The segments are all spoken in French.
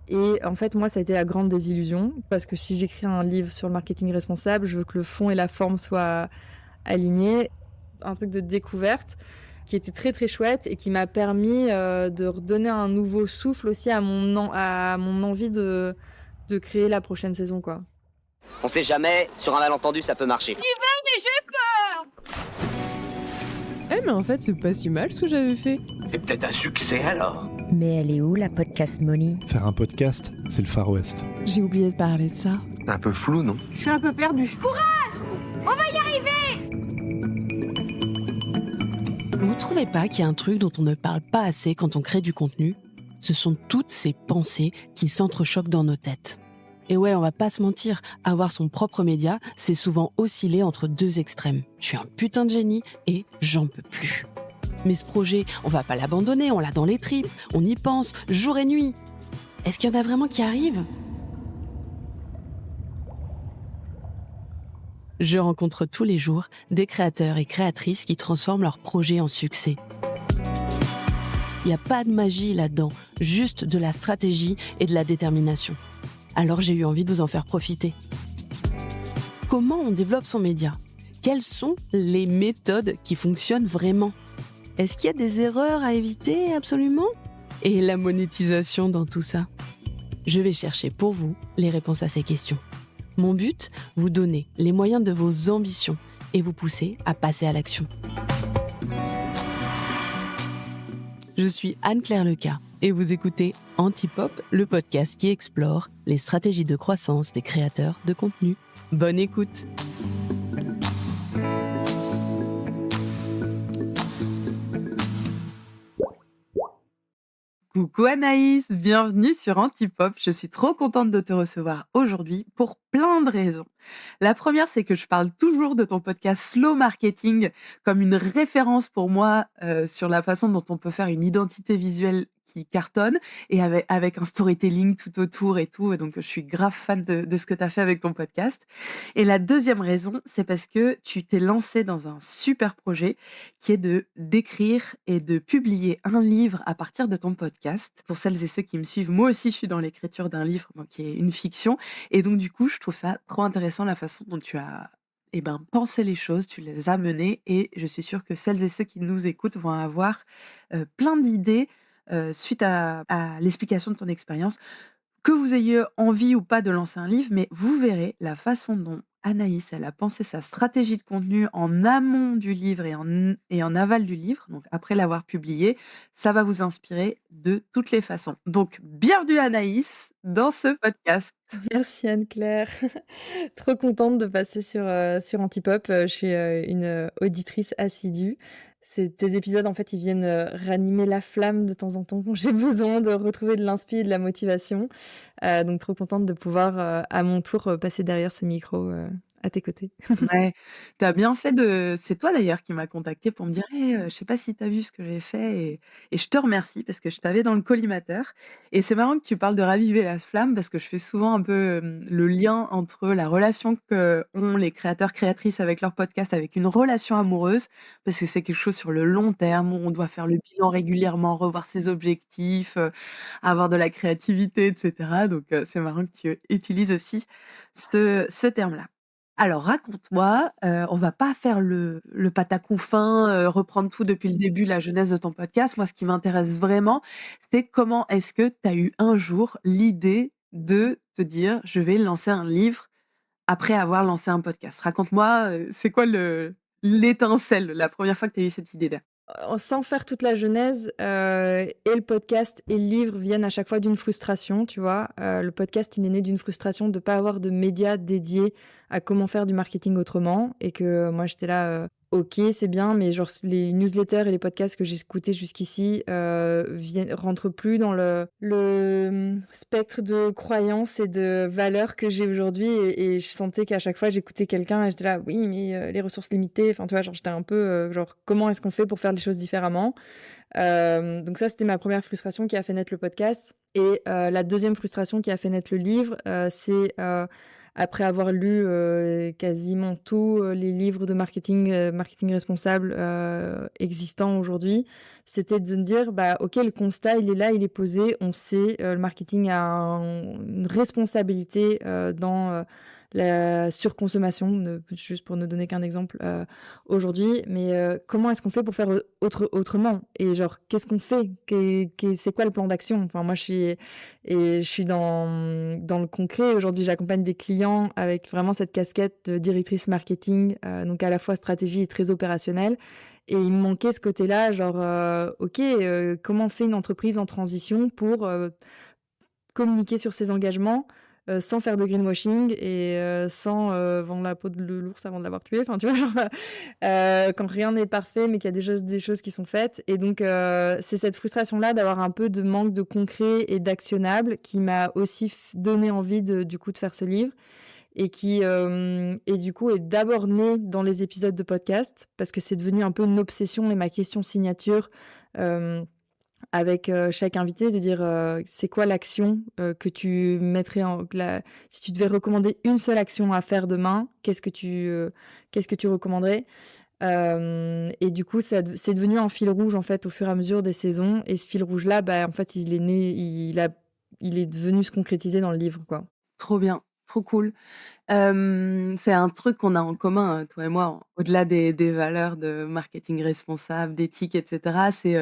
Et en fait, moi, ça a été la grande désillusion parce que si j'écris un livre sur le marketing responsable, je veux que le fond et la forme soient alignés. Un truc de découverte qui était très, très chouette et qui m'a permis, de redonner un nouveau souffle aussi à mon envie de créer la prochaine saison, quoi. On sait jamais, sur un malentendu, ça peut marcher. Mais en fait, c'est pas si mal ce que j'avais fait. C'est peut-être un succès alors. Mais elle est où la podcast Money? Faire un podcast, c'est le Far West. J'ai oublié de parler de ça. Un peu flou, non? Je suis un peu perdue. Vous trouvez pas qu'il y a un truc dont on ne parle pas assez quand on crée du contenu? Ce sont toutes ces pensées qui s'entrechoquent dans nos têtes. Et ouais, on va pas se mentir, avoir son propre média, c'est souvent osciller entre deux extrêmes. Je suis un putain de génie et j'en peux plus. Mais ce projet, on va pas l'abandonner, on l'a dans les tripes, on y pense jour et nuit. Est-ce qu'il y en a vraiment qui arrivent? Je rencontre tous les jours des créateurs et créatrices qui transforment leur projet en succès. Il n'y a pas de magie là-dedans, juste de la stratégie et de la détermination. Alors j'ai eu envie de vous en faire profiter. Comment on développe son média? Quelles sont les méthodes qui fonctionnent vraiment? Est-ce qu'il y a des erreurs à éviter absolument? Et la monétisation dans tout ça? Je vais chercher pour vous les réponses à ces questions. Mon but, vous donner les moyens de vos ambitions et vous pousser à passer à l'action. Je suis Anne-Claire Leca et vous écoutez Antipop, le podcast qui explore les stratégies de croissance des créateurs de contenu. Bonne écoute! Coucou Anaïs, bienvenue sur Antipop. Je suis trop contente de te recevoir aujourd'hui pour plein de raisons. La première, c'est que je parle toujours de ton podcast Slow Marketing comme une référence pour moi sur la façon dont on peut faire une identité visuelle qui cartonne et avec un storytelling tout autour et tout. Et donc, je suis grave fan de ce que tu as fait avec ton podcast. Et la deuxième raison, c'est parce que tu t'es lancé dans un super projet qui est d'écrire et de publier un livre à partir de ton podcast. Pour celles et ceux qui me suivent, moi aussi, je suis dans l'écriture d'un livre qui est une fiction. Et donc, du coup, je trouve ça trop intéressant la façon dont tu as pensé les choses, tu les as menées. Et je suis sûre que celles et ceux qui nous écoutent vont avoir plein d'idées suite à l'explication de ton expérience. Que vous ayez envie ou pas de lancer un livre, mais vous verrez la façon dont Anaïs, elle a pensé sa stratégie de contenu en amont du livre et en aval du livre, donc après l'avoir publié, ça va vous inspirer de toutes les façons. Donc, bienvenue Anaïs dans ce podcast. Merci Anne-Claire. Trop contente de passer sur Antipop. Je suis, une auditrice assidue. Tes épisodes, en fait, ils viennent, ranimer la flamme de temps en temps quand j'ai besoin de retrouver de l'inspi et de la motivation. Donc trop contente de pouvoir, à mon tour, passer derrière ce micro, à tes côtés. Ouais, tu bien fait de c'est toi d'ailleurs qui m'as contactée pour me dire: «Hey, je sais pas si t'as vu ce que j'ai fait» et je te remercie parce que je t'avais dans le collimateur et c'est marrant que tu parles de raviver la flamme parce que je fais souvent un peu, le lien entre la relation qu'ont les créateurs, créatrices avec leur podcast, avec une relation amoureuse, parce que c'est quelque chose sur le long terme où on doit faire le bilan régulièrement, revoir ses objectifs, avoir de la créativité et cetera donc c'est marrant que tu utilises aussi ce terme-là. Alors raconte-moi, on va pas faire le patacou fin, reprendre tout depuis le début, la genèse de ton podcast. Moi, ce qui m'intéresse vraiment, c'est comment est-ce que tu as eu un jour l'idée de te dire: «Je vais lancer un livre» après avoir lancé un podcast? Raconte-moi, c'est quoi l'étincelle, la première fois que tu as eu cette idée-là? Sans faire toute la genèse, et le podcast et le livre viennent à chaque fois d'une frustration, tu vois? Le podcast, il est né d'une frustration de pas avoir de médias dédiés à comment faire du marketing autrement et que moi, j'étais là, OK, c'est bien, mais genre les newsletters et les podcasts que j'ai écoutés jusqu'ici, rentrent plus dans le spectre de croyances et de valeurs que j'ai aujourd'hui et je sentais qu'à chaque fois, j'écoutais quelqu'un et j'étais là: «Oui, mais les ressources limitées», enfin, tu vois? Genre, j'étais un peu, genre: «Comment est-ce qu'on fait pour faire les choses différemment?» Donc ça, c'était ma première frustration qui a fait naître le podcast et la deuxième frustration qui a fait naître le livre, c'est, après avoir lu quasiment tous les livres de marketing responsable existants aujourd'hui, c'était de me dire, bah ok, le constat, il est là, il est posé, on sait, le marketing a une responsabilité dans la surconsommation, juste pour ne donner qu'un exemple aujourd'hui, mais comment est-ce qu'on fait pour faire autrement? Et genre, qu'est-ce qu'on fait? C'est quoi le plan d'action? Enfin, moi, je suis dans le concret. Aujourd'hui, j'accompagne des clients avec vraiment cette casquette de directrice marketing, donc à la fois stratégie et très opérationnelle. Et il me manquait ce côté-là, genre, ok, comment on fait une entreprise en transition pour communiquer sur ses engagements sans faire de greenwashing et sans vendre la peau de l'ours avant de l'avoir tué. Enfin, tu vois, genre, quand rien n'est parfait, mais qu'il y a des choses qui sont faites. Et donc, c'est cette frustration-là d'avoir un peu de manque de concret et d'actionnable qui m'a aussi donné envie du coup de faire ce livre et qui et du coup est d'abord né dans les épisodes de podcast parce que c'est devenu un peu une obsession et ma question signature avec chaque invité, de dire c'est quoi l'action que tu mettrais si tu devais recommander une seule action à faire demain, qu'est-ce que tu recommanderais? Et du coup, c'est devenu un fil rouge en fait au fur et à mesure des saisons. Et ce fil rouge-là, bah, en fait, il est devenu se concrétiser dans le livre, quoi. Trop bien, trop cool. C'est un truc qu'on a en commun, toi et moi, au-delà des valeurs de marketing responsable, d'éthique et cetera, c'est,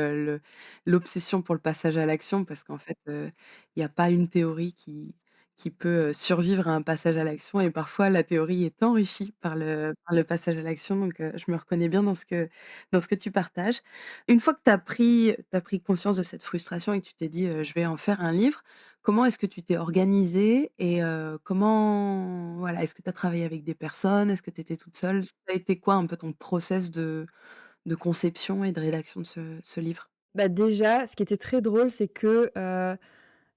l'obsession pour le passage à l'action parce qu'en fait, il y a pas une théorie qui peut, survivre à un passage à l'action et parfois la théorie est enrichie par le passage à l'action donc je me reconnais bien dans ce que tu partages. Une fois que tu as pris conscience de cette frustration et que tu t'es dit: «Je vais en faire un livre», comment est-ce que tu t'es organisée et comment voilà, est-ce que tu as travaillé avec des personnes? Est-ce que tu étais toute seule? Ça a été quoi un peu ton process de conception et de rédaction de ce livre? Bah, déjà, ce qui était très drôle, c'est que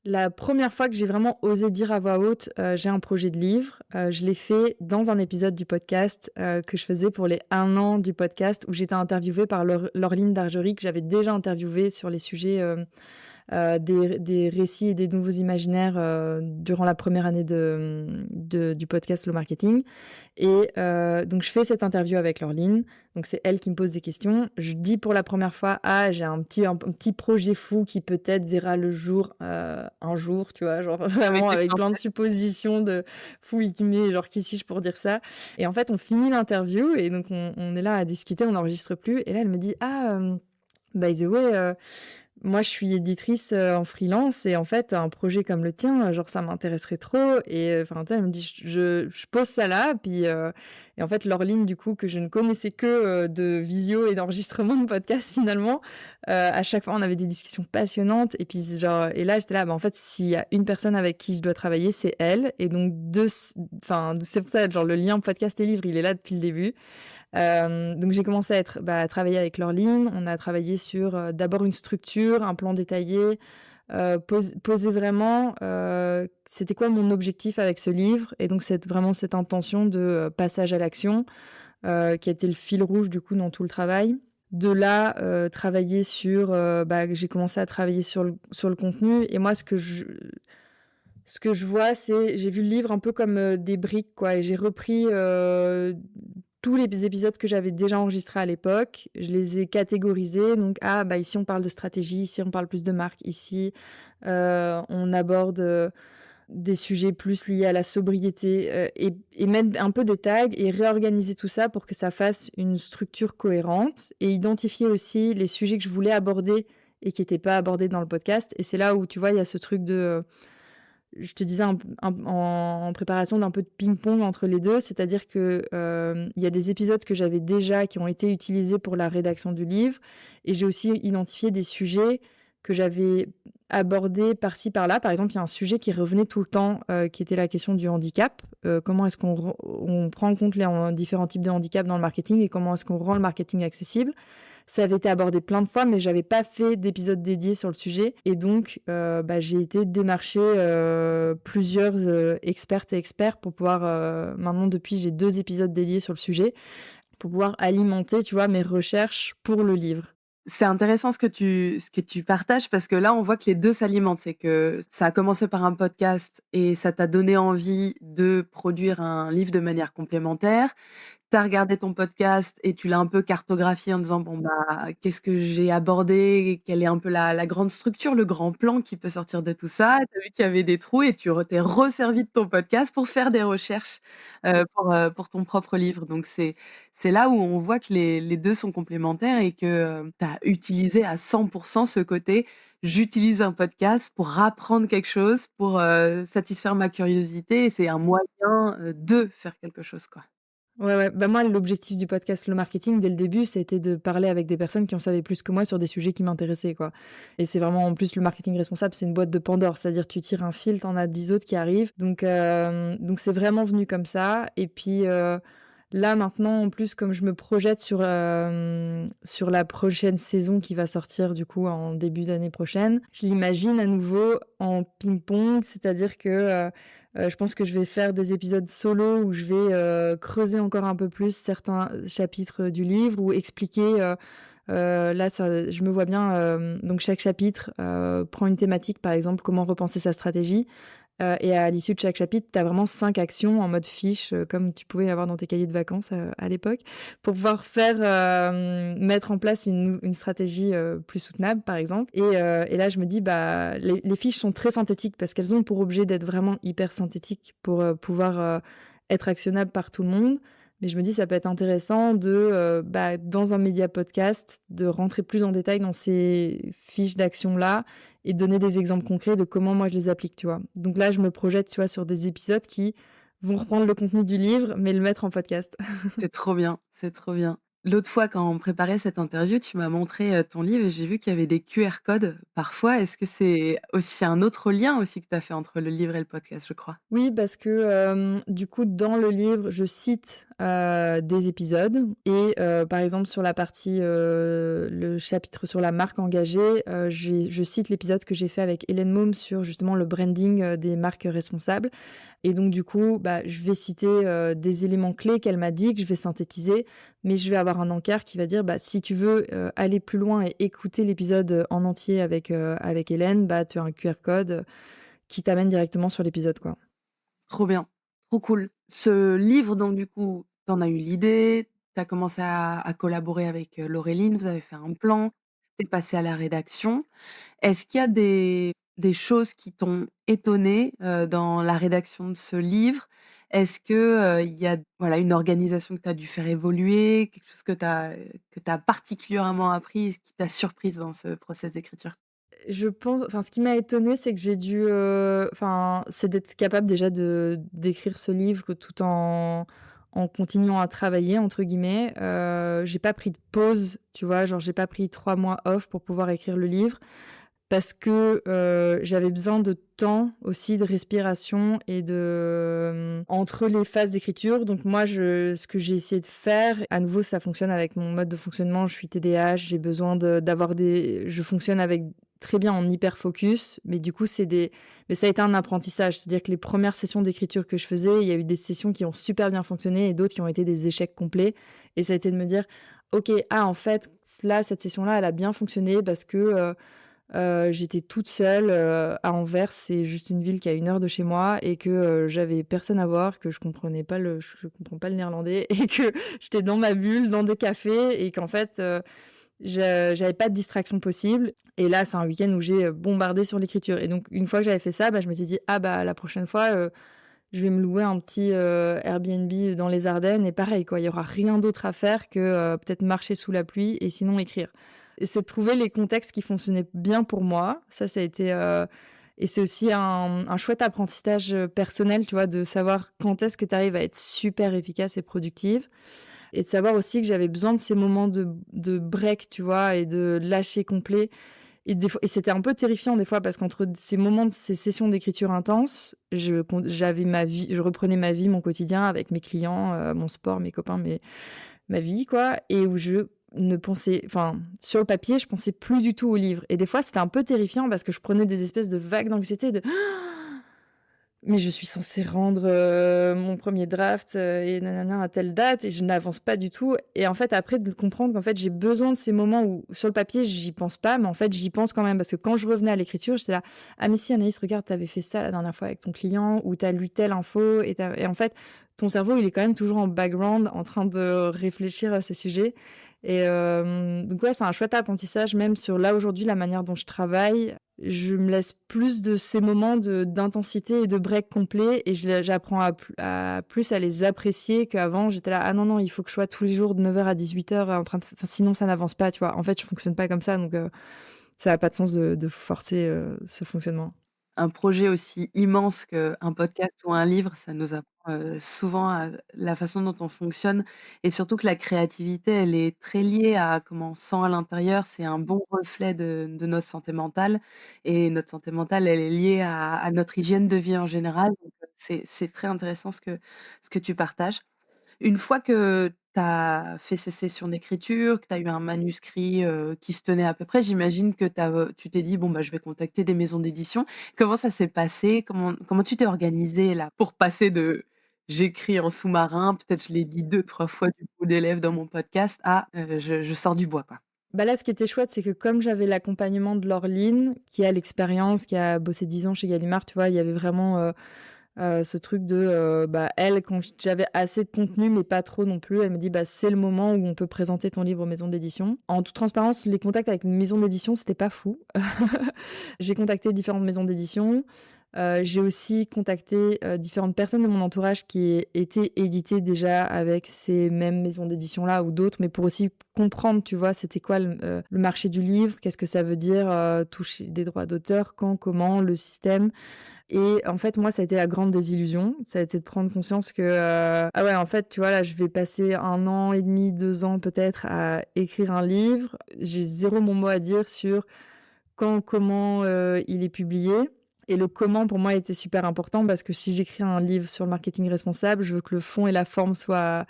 la première fois que j'ai vraiment osé dire à voix haute j'ai un projet de livre, je l'ai fait dans un épisode du podcast que je faisais pour les 1 an du podcast, où j'étais interviewée par Laureline Dargerie, que j'avais déjà interviewée sur les sujets des récits et des nouveaux imaginaires durant la première année du podcast Slow Marketing. Et donc, je fais cette interview avec Laureline. Donc, c'est elle qui me pose des questions. Je dis pour la première fois, j'ai un petit projet fou qui peut-être verra le jour un jour, tu vois, genre vraiment avec plein de suppositions de fou, mais genre qui suis-je pour dire ça? Et en fait, on finit l'interview et donc on est là à discuter, on n'enregistre plus. Et là, elle me dit, by the way, moi, je suis éditrice en freelance et en fait, un projet comme le tien, genre ça m'intéresserait trop. Et enfin, tu sais, elle me dit, je pose ça là, puis et en fait, Laureline, du coup, que je ne connaissais que de visio et d'enregistrement de podcast finalement, à chaque fois, on avait des discussions passionnantes. Et puis genre, et là, j'étais là, bah en fait, s'il y a une personne avec qui je dois travailler, c'est elle. Et donc, enfin, c'est pour ça, genre le lien podcast et livre, il est là depuis le début. Donc j'ai commencé à travailler avec Laureline. On a travaillé sur d'abord une structure, un plan détaillé, poser vraiment c'était quoi mon objectif avec ce livre. Et donc c'est vraiment cette intention de passage à l'action qui a été le fil rouge du coup dans tout le travail. De là, travailler sur, j'ai commencé à travailler sur le contenu. Et moi, ce que je vois, c'est j'ai vu le livre un peu comme des briques, quoi. Et j'ai repris tous les épisodes que j'avais déjà enregistrés à l'époque, je les ai catégorisés. Donc, ici, on parle de stratégie, ici, on parle plus de marque, ici, on aborde des sujets plus liés à la sobriété et mettre un peu des tags et réorganiser tout ça pour que ça fasse une structure cohérente et identifier aussi les sujets que je voulais aborder et qui n'étaient pas abordés dans le podcast. Et c'est là où, tu vois, il y a ce truc de... je te disais en préparation d'un peu de ping-pong entre les deux, c'est-à-dire que il y a des épisodes que j'avais déjà qui ont été utilisés pour la rédaction du livre et j'ai aussi identifié des sujets que j'avais abordés par-ci par-là. Par exemple, il y a un sujet qui revenait tout le temps qui était la question du handicap. Comment est-ce qu'on prend en compte les différents types de handicap dans le marketing et comment est-ce qu'on rend le marketing accessible? Ça avait été abordé plein de fois, mais j'avais pas fait d'épisode dédié sur le sujet. Et donc, j'ai été démarcher plusieurs expertes et experts pour pouvoir... maintenant, depuis, j'ai 2 épisodes dédiés sur le sujet pour pouvoir alimenter, tu vois, mes recherches pour le livre. C'est intéressant ce que tu partages parce que là, on voit que les 2 s'alimentent. C'est que ça a commencé par un podcast et ça t'a donné envie de produire un livre de manière complémentaire. Tu as regardé ton podcast et tu l'as un peu cartographié en disant: «Bon, bah, qu'est-ce que j'ai abordé? Quelle est un peu la grande structure, le grand plan qui peut sortir de tout ça?» Tu as vu qu'il y avait des trous et tu t'es resservi de ton podcast pour faire des recherches, pour ton propre livre. Donc c'est là où on voit que les 2 sont complémentaires et que, tu as utilisé à 100 ce côté: «J'utilise un podcast pour apprendre quelque chose, pour, satisfaire ma curiosité et c'est un moyen, de faire quelque chose, quoi». Ouais, ouais. Bah, moi, l'objectif du podcast Slow Marketing, dès le début, c'était de parler avec des personnes qui en savaient plus que moi sur des sujets qui m'intéressaient, quoi. Et c'est vraiment, en plus, le marketing responsable, c'est une boîte de Pandore. C'est-à-dire, tu tires un fil, t'en as 10 autres qui arrivent. Donc c'est vraiment venu comme ça. Et puis, là, maintenant, en plus, comme je me projette sur la prochaine saison qui va sortir, du coup, en début d'année prochaine, je l'imagine à nouveau en ping-pong. C'est-à-dire que je pense que je vais faire des épisodes solo où je vais creuser encore un peu plus certains chapitres du livre ou expliquer. Là, je me vois bien. Donc, chaque chapitre prend une thématique, par exemple, comment repenser sa stratégie. Et à l'issue de chaque chapitre, tu as vraiment 5 actions en mode fiche, comme tu pouvais avoir dans tes cahiers de vacances à l'époque, pour pouvoir mettre en place une stratégie plus soutenable, par exemple. Et là, je me dis, bah, les fiches sont très synthétiques parce qu'elles ont pour objet d'être vraiment hyper synthétiques pour pouvoir être actionnables par tout le monde. Mais je me dis, ça peut être intéressant dans un média podcast, de rentrer plus en détail dans ces fiches d'action-là et donner des exemples concrets de comment moi je les applique, tu vois. Donc là, je me projette, tu vois, sur des épisodes qui vont reprendre le contenu du livre, mais le mettre en podcast. C'est trop bien, c'est trop bien. L'autre fois, quand on préparait cette interview, tu m'as montré, ton livre et j'ai vu qu'il y avait des QR codes parfois. Est-ce que c'est aussi un autre lien aussi que tu as fait entre le livre et le podcast, je crois? Oui, parce que du coup, dans le livre, je cite des épisodes et par exemple, sur la partie, le chapitre sur la marque engagée, je cite l'épisode que j'ai fait avec Hélène Môme sur justement le branding des marques responsables. Et donc, du coup, bah, je vais citer des éléments clés qu'elle m'a dit, que je vais synthétiser, mais je vais avoir un encart qui va dire bah, si tu veux aller plus loin et écouter l'épisode en entier avec Hélène, bah, tu as un QR code qui t'amène directement sur l'épisode, quoi. Trop bien, trop cool. Ce livre donc du coup, tu en as eu l'idée, tu as commencé à collaborer avec, Laureline, vous avez fait un plan, tu es passée à la rédaction. Est-ce qu'il y a des choses qui t'ont étonnée, dans la rédaction de ce livre? Est-ce que, il y a voilà, une organisation que tu as dû faire évoluer, quelque chose que tu as particulièrement appris et qui t'a surprise dans ce process d'écriture? Je pense enfin, ce qui m'a étonnée, c'est que j'ai dû, c'est d'être capable déjà d'écrire ce livre tout en continuant à «travailler» entre guillemets. J'ai pas pris de pause, tu vois? Genre, j'ai pas pris 3 mois off pour pouvoir écrire le livre parce que, j'avais besoin de temps aussi, de respiration et entre les phases d'écriture. Donc moi, ce que j'ai essayé de faire, à nouveau, ça fonctionne avec mon mode de fonctionnement. Je suis TDAH, j'ai besoin je fonctionne avec très bien en hyper focus, mais du coup, mais ça a été un apprentissage. C'est-à-dire que les premières sessions d'écriture que je faisais, il y a eu des sessions qui ont super bien fonctionné et d'autres qui ont été des échecs complets. Et ça a été de me dire: «OK, en fait, là, cette session-là, elle a bien fonctionné parce que, j'étais toute seule, à Anvers, c'est juste une ville qui est à 1 heure de chez moi et que, j'avais personne à voir, que je comprends pas le néerlandais et que j'étais dans ma bulle, dans des cafés et qu'en fait, j'avais pas de distraction possible. Et là, c'est un week-end où j'ai bombardé sur l'écriture. Et donc, une fois que j'avais fait ça, bah, je m'étais dit: ah bah la prochaine fois, je vais me louer un petit Airbnb dans les Ardennes. Et pareil, quoi, il y aura rien d'autre à faire que peut-être marcher sous la pluie et sinon écrire. Et c'est de trouver les contextes qui fonctionnaient bien pour moi. Ça a été. Et c'est aussi un chouette apprentissage personnel, tu vois, de savoir quand est-ce que tu arrives à être super efficace et productive. Et de savoir aussi que j'avais besoin de ces moments de break, tu vois, et de lâcher complet. Et c'était un peu terrifiant des fois parce qu'entre ces sessions d'écriture intenses, j'avais ma vie, je reprenais ma vie, mon quotidien avec mes clients, mon sport, mes copains, ma vie, quoi. Et où je ne pensais, enfin, sur le papier, je pensais plus du tout au livre. Et des fois, c'était un peu terrifiant parce que je prenais des espèces de vagues d'anxiété mais je suis censée rendre mon premier draft et nanana à telle date et je n'avance pas du tout. Et en fait, après, de comprendre qu'en fait, j'ai besoin de ces moments où sur le papier, j'y pense pas, mais en fait, j'y pense quand même parce que quand je revenais à l'écriture, j'étais là, ah, mais si, Anaïs, regarde, t'avais fait ça la dernière fois avec ton client ou t'as lu telle info et en fait, ton cerveau, il est quand même toujours en background en train de réfléchir à ces sujets. Et donc, ouais, c'est un chouette apprentissage, même sur là aujourd'hui, la manière dont je travaille. Je me laisse plus de ces moments d'intensité et de break complet et j'apprends à plus à les apprécier qu'avant. J'étais là, ah non, non, il faut que je sois tous les jours de 9h à 18h en train de. Enfin, sinon, ça n'avance pas, tu vois. En fait, je fonctionne pas comme ça, donc ça n'a pas de sens de forcer ce fonctionnement. Un projet aussi immense qu'un podcast ou un livre, ça nous apprend, souvent la façon dont on fonctionne et surtout que la créativité, elle est très liée à comment on se sent à l'intérieur. C'est un bon reflet de notre santé mentale et notre santé mentale, elle est liée à notre hygiène de vie en général. Donc, c'est très intéressant ce que tu partages. Une fois que tu as fait ces sessions d'écriture, que tu as eu un manuscrit, qui se tenait à peu près, j'imagine que tu t'es dit: «Bon, bah, je vais contacter des maisons d'édition». Comment ça s'est passé? Comment tu t'es organisée là pour passer de: «J'écris en sous-marin, peut-être je l'ai dit 2-3 fois du bout des lèvres dans mon podcast» à, «Je sors du bois», quoi? Bah là, ce qui était chouette, c'est que comme j'avais l'accompagnement de Laureline, qui a l'expérience, qui a bossé 10 ans chez Gallimard, tu vois, il y avait vraiment ce truc de, bah, elle, quand j'avais assez de contenu, mais pas trop non plus, elle me dit, bah, c'est le moment où on peut présenter ton livre aux maisons d'édition. En toute transparence, les contacts avec une maison d'édition, c'était pas fou. J'ai contacté différentes maisons d'édition. J'ai aussi contacté différentes personnes de mon entourage qui étaient éditées déjà avec ces mêmes maisons d'édition-là ou d'autres, mais pour aussi comprendre, tu vois, c'était quoi le marché du livre, qu'est-ce que ça veut dire toucher des droits d'auteur, quand, comment, le système. Et en fait, moi, ça a été la grande désillusion. Ça a été de prendre conscience que, ah ouais, en fait, tu vois, là, je vais passer 1 an et demi, 2 ans peut-être à écrire un livre. J'ai zéro mon mot à dire sur quand, comment il est publié. Et le comment, pour moi, était super important parce que si j'écris un livre sur le marketing responsable, je veux que le fond et la forme soient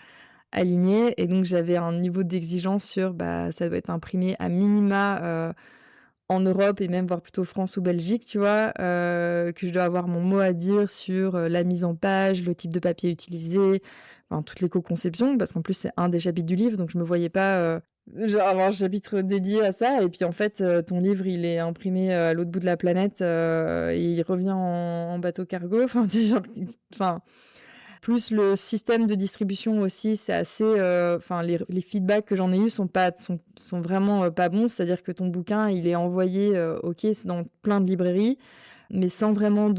alignés. Et donc, j'avais un niveau d'exigence sur, bah, ça doit être imprimé à minima en Europe et même voire plutôt France ou Belgique, tu vois, que je dois avoir mon mot à dire sur la mise en page, le type de papier utilisé, enfin, toute l'éco-conception, parce qu'en plus, c'est un des chapitres du livre, donc je me voyais pas genre avoir un chapitre dédié à ça. Et puis en fait, ton livre, il est imprimé à l'autre bout de la planète et il revient en bateau cargo. Enfin, tu sais, genre, enfin, plus le système de distribution aussi, c'est assez. Enfin, les feedbacks que j'en ai eus sont vraiment pas bons. C'est-à-dire que ton bouquin, il est envoyé, ok, c'est dans plein de librairies, mais sans vraiment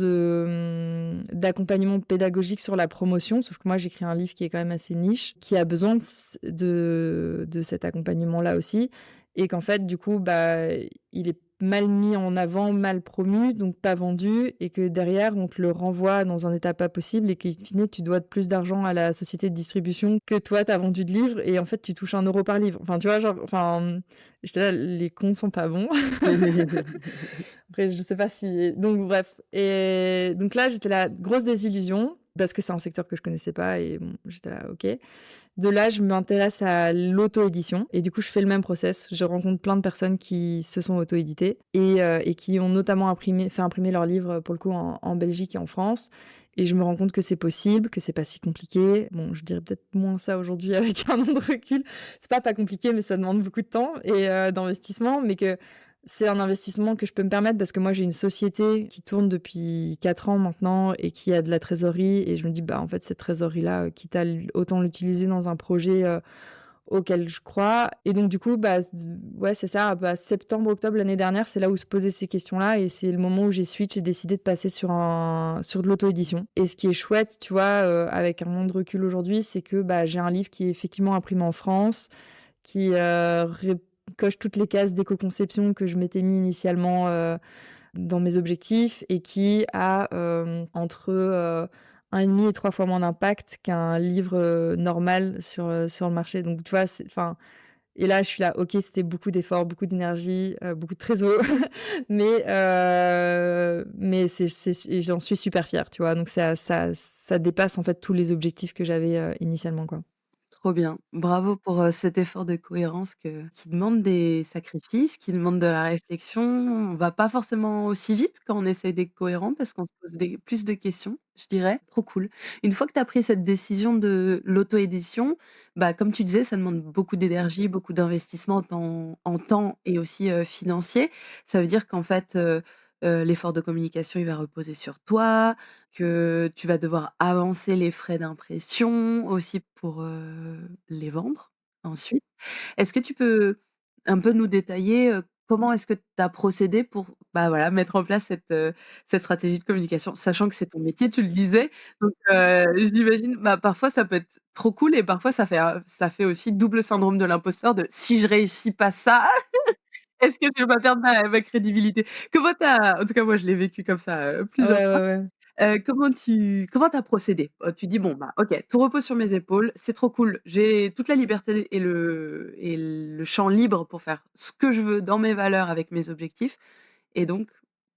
d'accompagnement pédagogique sur la promotion. Sauf que moi, j'écris un livre qui est quand même assez niche, qui a besoin de cet accompagnement-là aussi. Et qu'en fait, du coup, bah, il est mal mis en avant, mal promu, donc pas vendu, et que derrière, on te le renvoie dans un état pas possible et qu'in fine, tu dois plus d'argent à la société de distribution que toi, t'as vendu de livres, et en fait, tu touches 1 € par livre. Enfin, tu vois, genre, enfin, j'étais là, les comptes sont pas bons. Après, je sais pas si. Donc, bref. Et donc là, j'étais là, grosse désillusion, parce que c'est un secteur que je connaissais pas, et bon, j'étais là, ok. De là, je m'intéresse à l'auto-édition, et du coup, je fais le même process. Je rencontre plein de personnes qui se sont auto-éditées et qui ont notamment fait imprimer leurs livres, pour le coup, en Belgique et en France. Et je me rends compte que c'est possible, que c'est pas si compliqué. Bon, je dirais peut-être moins ça aujourd'hui avec 1 an de recul. C'est pas compliqué, mais ça demande beaucoup de temps et d'investissement, mais que c'est un investissement que je peux me permettre parce que moi, j'ai une société qui tourne depuis 4 ans maintenant et qui a de la trésorerie. Et je me dis, bah, en fait, cette trésorerie-là, quitte à autant l'utiliser dans un projet auquel je crois. Et donc, du coup, bah, ouais, c'est ça. Bah, septembre, octobre l'année dernière, c'est là où se posaient ces questions-là. Et c'est le moment où j'ai décidé de passer sur de l'auto-édition. Et ce qui est chouette, tu vois, avec un monde de recul aujourd'hui, c'est que bah, j'ai un livre qui est effectivement imprimé en France, qui coche toutes les cases d'éco-conception que je m'étais mis initialement dans mes objectifs et qui a entre 1,5 et 3 fois moins d'impact qu'un livre normal sur le marché. Donc, tu vois, et là, je suis là, ok, c'était beaucoup d'efforts, beaucoup d'énergie, beaucoup de trésor, mais et j'en suis super fière, tu vois. Donc, ça dépasse en fait tous les objectifs que j'avais initialement, quoi. Trop bien. Bravo pour, cet effort de cohérence qui demande des sacrifices, qui demande de la réflexion. On va pas forcément aussi vite quand on essaye d'être cohérent parce qu'on se pose plus de questions, je dirais. Trop cool. Une fois que tu as pris cette décision de l'auto-édition, bah, comme tu disais, ça demande beaucoup d'énergie, beaucoup d'investissement en temps et aussi, financier. Ça veut dire qu'en fait, l'effort de communication, il va reposer sur toi, que tu vas devoir avancer les frais d'impression aussi pour, les vendre ensuite. Est-ce que tu peux un peu nous détailler, comment est-ce que tu as procédé pour, bah, voilà, mettre en place cette stratégie de communication? Sachant que c'est ton métier, tu le disais, donc j'imagine, bah, parfois ça peut être trop cool et parfois ça fait aussi double syndrome de l'imposteur de: «Si je réussis pas ça, est-ce que je vais pas perdre ma crédibilité?» En tout cas moi je l'ai vécu comme ça, plusieurs Ouais, fois. ouais, ouais. Comment tu as procédé? Tu dis: «Bon, bah, OK, tout repose sur mes épaules, c'est trop cool, j'ai toute la liberté et le champ libre pour faire ce que je veux dans mes valeurs avec mes objectifs» et donc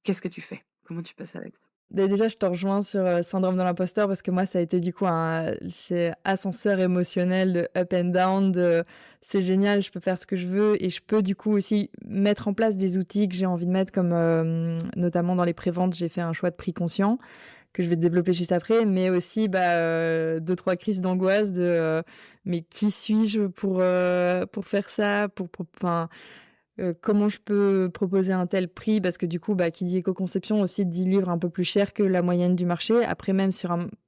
qu'est-ce que tu fais? Comment tu passes avec ça? Déjà, je te rejoins sur, syndrome de l'imposteur parce que moi, ça a été du coup un c'est ascenseur émotionnel de up and down, de c'est génial, je peux faire ce que je veux et je peux du coup aussi mettre en place des outils que j'ai envie de mettre comme, notamment dans les préventes, j'ai fait un choix de prix conscient que je vais développer juste après, mais aussi, bah, 2-3 crises d'angoisse de, «Mais qui suis-je pour faire ça?» pour enfin, comment je peux proposer un tel prix? Parce que du coup, bah, qui dit éco-conception aussi dit livre un peu plus cher que la moyenne du marché. Après même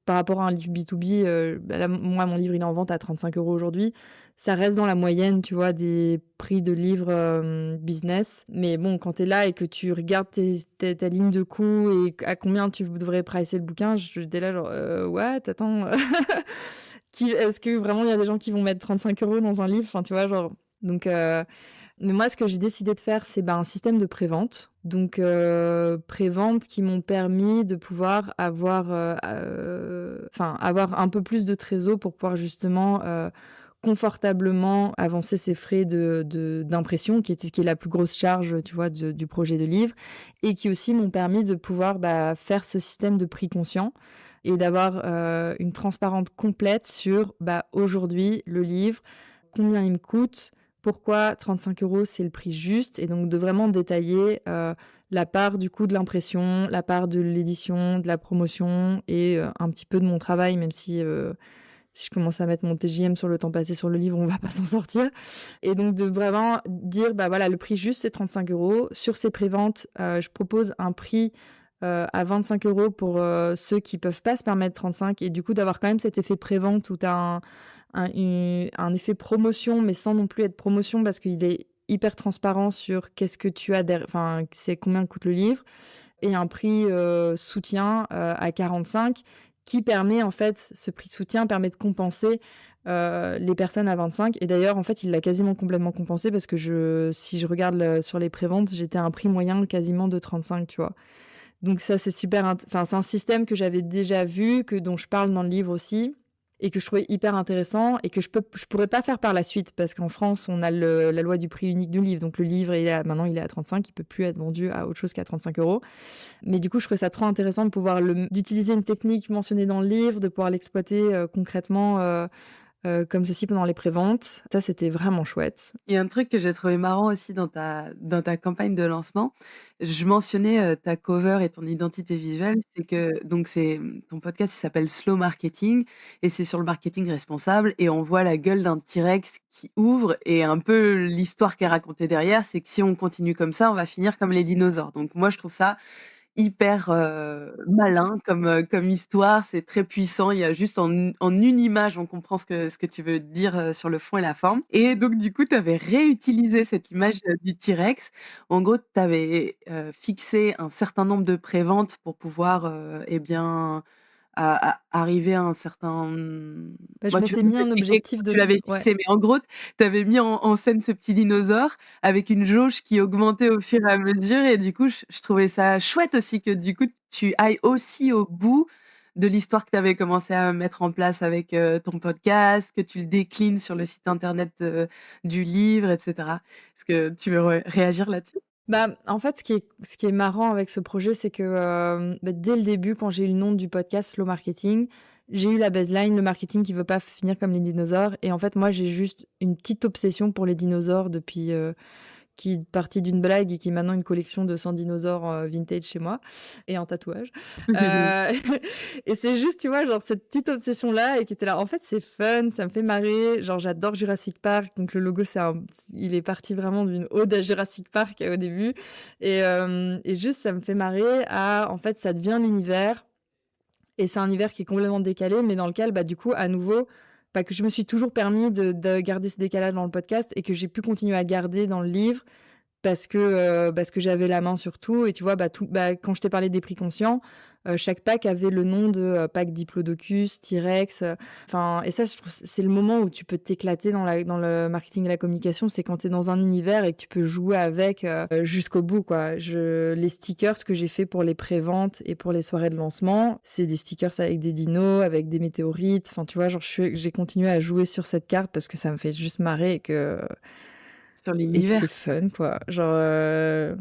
par rapport à un livre B2B, bah, là, moi, mon livre, il est en vente à 35 € aujourd'hui. Ça reste dans la moyenne, tu vois, des prix de livres, business. Mais bon, quand tu es là et que tu regardes ta ligne de coût et à combien tu devrais pricer le bouquin, j'étais là genre: what? Attends, est-ce que vraiment il y a des gens qui vont mettre 35 € dans un livre?» Enfin, tu vois, genre donc mais moi, ce que j'ai décidé de faire, c'est, bah, un système de prévente. Donc, prévente qui m'ont permis de pouvoir avoir, enfin, avoir un peu plus de trésor pour pouvoir justement, confortablement avancer ces frais d'impression qui est la plus grosse charge, tu vois, du projet de livre et qui aussi m'ont permis de pouvoir, bah, faire ce système de prix conscient et d'avoir, une transparence complète sur, bah, aujourd'hui, le livre, combien il me coûte, pourquoi 35 € c'est le prix juste et donc de vraiment détailler, la part du coût de l'impression, la part de l'édition, de la promotion et un petit peu de mon travail même si je commence à mettre mon TJM sur le temps passé sur le livre, on va pas s'en sortir et donc de vraiment dire: «Bah, voilà, le prix juste c'est 35 €. Sur ces préventes, je propose un prix, à 25 € pour, ceux qui peuvent pas se permettre 35 et du coup d'avoir quand même cet effet prévente où tu as un effet promotion, mais sans non plus être promotion parce qu'il est hyper transparent sur qu'est-ce que tu as enfin, c'est combien coûte le livre et un prix, soutien, à 45 qui permet en fait ce prix de soutien permet de compenser, les personnes à 25 et d'ailleurs, en fait, il l'a quasiment complètement compensé parce que si je regarde sur les préventes, j'étais à un prix moyen quasiment de 35, tu vois? Donc ça, c'est super enfin, c'est un système que j'avais déjà vu, dont je parle dans le livre aussi et que je trouvais hyper intéressant et que je pourrais pas faire par la suite parce qu'en France, on a la loi du prix unique du livre. Donc le livre, maintenant, il est à 35, il peut plus être vendu à autre chose qu'à 35 €. Mais du coup, je trouvais ça trop intéressant de pouvoir d'utiliser une technique mentionnée dans le livre, de pouvoir l'exploiter, concrètement, comme ceci pendant les préventes. Ça, c'était vraiment chouette. Il y a un truc que j'ai trouvé marrant aussi dans ta campagne de lancement. Je mentionnais, ta cover et ton identité visuelle, c'est que donc ton podcast, il s'appelle Slow Marketing et c'est sur le marketing responsable et on voit la gueule d'un T-Rex qui ouvre et un peu l'histoire qui est racontée derrière, c'est que si on continue comme ça, on va finir comme les dinosaures. Donc moi, je trouve ça hyper, malin comme histoire, c'est très puissant. Il y a juste en une image, on comprend ce que tu veux dire, sur le fond et la forme et donc du coup, tu avais réutilisé cette image, du T-Rex. En gros, tu avais, fixé un certain nombre de préventes pour pouvoir, et bien, arriver à un certain, Bah, je bah, tu vas m'étais nous mis un expliquer objectif comment de tu l'avais ouais. fixé, mais en gros, tu avais mis en scène ce petit dinosaure avec une jauge qui augmentait au fur et à mesure et du coup, je trouvais ça chouette aussi que du coup, tu ailles aussi au bout de l'histoire que tu avais commencé à mettre en place avec, ton podcast, que tu le déclines sur le site internet, du livre et cetera. Est-ce que tu veux réagir là-dessus? Bah, en fait, ce qui est marrant avec ce projet, c'est que, dès le début, quand j'ai eu le nom du podcast Slow Marketing, j'ai eu la baseline, le marketing qui veut pas finir comme les dinosaures et en fait, moi, j'ai juste une petite obsession pour les dinosaures depuis, qui est partie d'une blague et qui est maintenant une collection de 100 dinosaures, vintage chez moi et en tatouage. Heu et c'est juste, tu vois, genre cette petite obsession-là et qui était là. En fait, c'est fun, ça me fait marrer. Genre, j'adore Jurassic Park, donc le logo, il est parti vraiment d'une ode à Jurassic Park, au début et juste ça me fait marrer en fait, ça devient l'univers et c'est un univers qui est complètement décalé, mais dans lequel, du coup, à nouveau, que je me suis toujours permis de garder ce décalage dans le podcast et que j'ai pu continuer à garder dans le livre parce que j'avais la main sur tout et tu vois, quand je t'ai parlé des prix conscients, chaque pack avait le nom de, pack Diplodocus, T-Rex, enfin et ça, je trouve c'est le moment où tu peux t'éclater dans le marketing et la communication, c'est quand tu es dans un univers et que tu peux jouer avec, jusqu'au bout, quoi. Les stickers que j'ai fait pour les préventes et pour les soirées de lancement, c'est des stickers avec des dinos, avec des météorites, enfin, tu vois, genre, j'ai continué à jouer sur cette carte parce que ça me fait juste marrer Sur et que l'univers. c'est fun, quoi. Genre,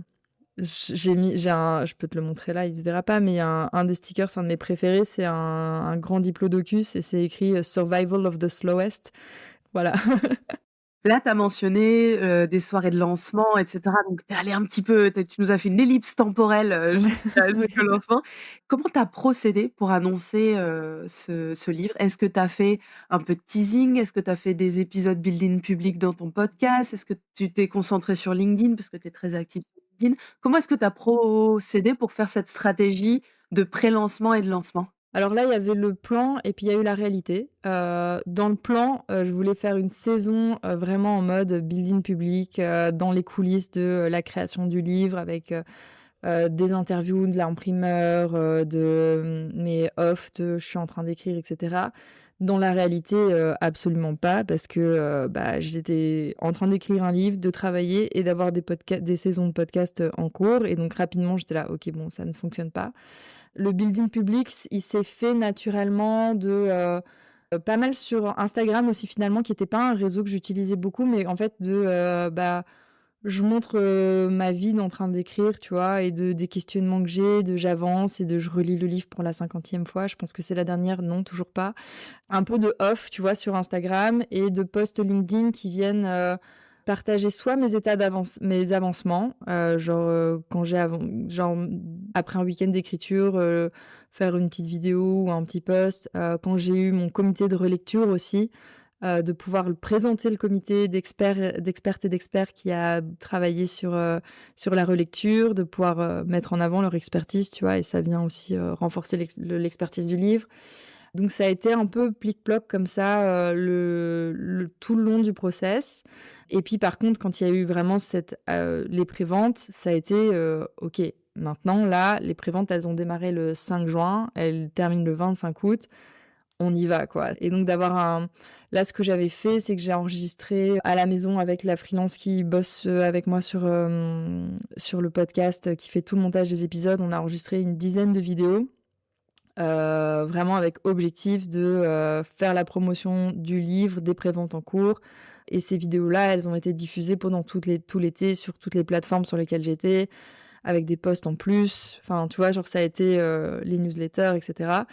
j'ai je peux te le montrer là, il se verra pas, mais il y a un des stickers, un de mes préférés, c'est un grand diplodocus et c'est écrit, «Survival of the slowest». Voilà. Là, tu as mentionné, des soirées de lancement et cetera, donc tu es allé un petit peu tu nous as fait une ellipse temporelle, jusqu'au Oui. lancement. Comment tu as procédé pour annoncer, ce livre? Est-ce que tu as fait un peu de teasing? Est-ce que tu as fait des épisodes build-in publics dans ton podcast? Est-ce que tu t'es concentré sur LinkedIn parce que tu es très active sur LinkedIn? Comment est-ce que tu as procédé pour faire cette stratégie de pré-lancement et de lancement? Alors là, il y avait le plan et puis il y a eu la réalité. Dans le plan, je voulais faire une saison, vraiment en mode building public, dans les coulisses de, la création du livre avec, des interviews de l'imprimeur, mes off de «je suis en train d'écrire» et cetera. Dans la réalité, absolument pas parce que, j'étais en train d'écrire un livre, de travailler et d'avoir des saisons de podcast, en cours et donc rapidement j'étais là: «OK, bon, ça ne fonctionne pas». Le building public, il s'est fait naturellement pas mal sur Instagram aussi finalement, qui était pas un réseau que j'utilisais beaucoup, mais en fait je montre, ma vie en train d'écrire, tu vois? Et des questionnements que j'ai, j'avance et je relis le livre pour la 50e fois. Je pense que c'est la dernière, non, toujours pas. Un peu de off, tu vois, sur Instagram et de posts LinkedIn qui viennent, partager soit mes avancements, genre, quand j'ai avan genre, après un week-end d'écriture, faire une petite vidéo ou un petit post, quand j'ai eu mon comité de relecture aussi, de pouvoir présenter le comité d'expertes et d'experts qui a travaillé sur la relecture, de pouvoir, mettre en avant leur expertise, tu vois? Et ça vient aussi, renforcer l'expertise du livre. Donc ça a été un peu plic-ploc comme ça, tout le long du process et puis par contre quand il y a eu vraiment les préventes, ça a été, OK, maintenant là, les préventes, elles ont démarré le 5 juin, elles terminent le 25 août, on y va quoi et donc là, ce que j'avais fait, c'est que j'ai enregistré à la maison avec la freelance qui bosse, avec moi sur le podcast, qui fait tout le montage des épisodes. On a enregistré une dizaine de vidéos. Vraiment avec objectif de, faire la promotion du livre, des préventes en cours et ces vidéos-là, elles ont été diffusées pendant tout l'été sur toutes les plateformes sur lesquelles j'étais, avec des posts en plus. Enfin, tu vois, genre ça a été, les newsletters et cetera.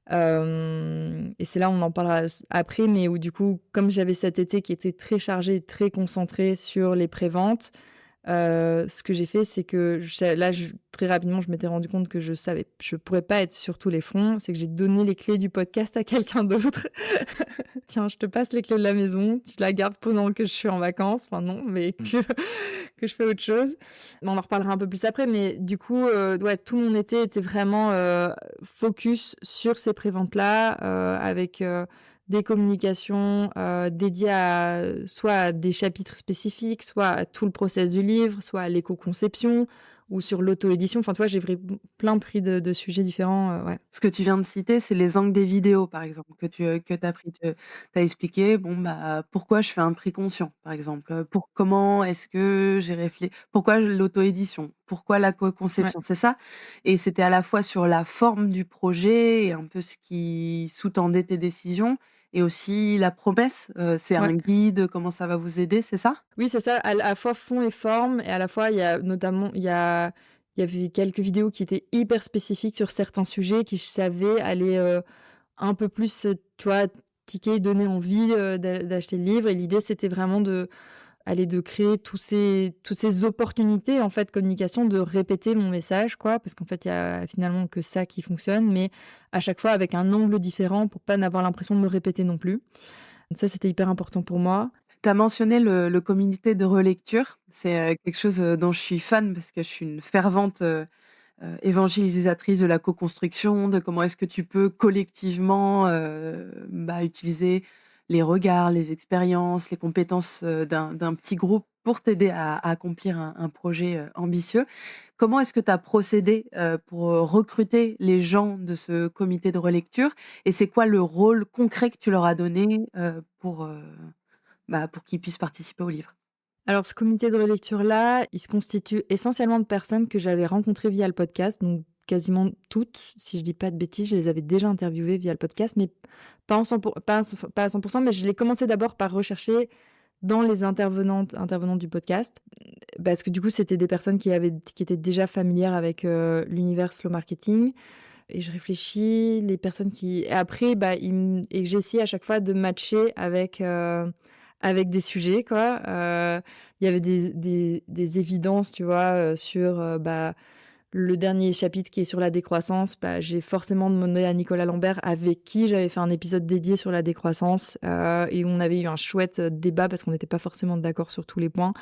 Et c'est là, on en parlera après, mais où du coup, comme j'avais cet été qui était très chargé, très concentré sur les préventes, ce que j'ai fait, c'est que très rapidement, je m'étais rendu compte que je pourrais pas être sur tous les fronts. C'est que j'ai donné les clés du podcast à quelqu'un d'autre. «Tiens, je te passe les clés de la maison, tu la gardes pendant que je suis en vacances». Enfin non, mais que je fais autre chose. On en reparlera un peu plus après, mais du coup, ouais, tout mon été était vraiment, focus sur ces préventes-là, avec, des communications, dédiées soit à des chapitres spécifiques, soit à tout le process du livre, soit à l'éco-conception ou sur l'auto-édition. Enfin, tu vois, j'ai plein pris de sujets différents, ouais. Ce que tu viens de citer, c'est les angles des vidéos, par exemple, que tu as pris. Tu as expliqué, bon, pourquoi je fais un prix conscient, par exemple, comment est-ce que j'ai réfléchi, pourquoi l'auto-édition, pourquoi la Ouais. co-conception, c'est ça? Et c'était à la fois sur la forme du projet et un peu ce qui sous-tendait tes décisions et aussi la promesse, c'est Ouais. un guide, comment ça va vous aider, c'est ça? Oui, c'est ça, à la fois fond et forme et à la fois, il y a notamment il y avait quelques vidéos qui étaient hyper spécifiques sur certains sujets qui, je savais, allaient, un peu plus, tu vois, tiquer, donner envie, d'acheter le livre et l'idée, c'était vraiment de créer toutes ces opportunités, en fait, de communication, de répéter mon message, quoi. Parce qu'en fait, il y a finalement que ça qui fonctionne, mais à chaque fois avec un angle différent pour pas n'avoir l'impression de me répéter non plus. Ça, c'était hyper important pour moi. Tu as mentionné le comité de relecture. C'est, quelque chose, dont je suis fan parce que je suis une fervente, évangélisatrice de la co-construction, de comment est-ce que tu peux collectivement, utiliser les regards, les expériences, les compétences, d'un petit groupe pour t'aider à accomplir un projet, ambitieux. Comment est-ce que tu as procédé, pour, recruter les gens de ce comité de relecture? Et c'est quoi le rôle concret que tu leur as donné, pour qu'ils puissent participer au livre? Alors ce comité de relecture-là, il se constitue essentiellement de personnes que j'avais rencontrées via le podcast, donc quasiment toutes, si je dis pas de bêtises, je les avais déjà interviewées via le podcast, mais pas en 100 pas à 100, mais je l'ai commencé d'abord par rechercher dans les intervenantes du podcast, parce que du coup, c'était des personnes qui étaient déjà familières avec, l'univers slow marketing et je réfléchis, les personnes qui et après, bah, et j'ai essayé à chaque fois de matcher avec des sujets, quoi. Il y avait des évidences, tu vois, sur, le dernier chapitre qui est sur la décroissance, bah, j'ai forcément demandé à Nicolas Lambert avec qui j'avais fait un épisode dédié sur la décroissance, et on avait eu un chouette, débat parce qu'on n'était pas forcément d'accord sur tous les points.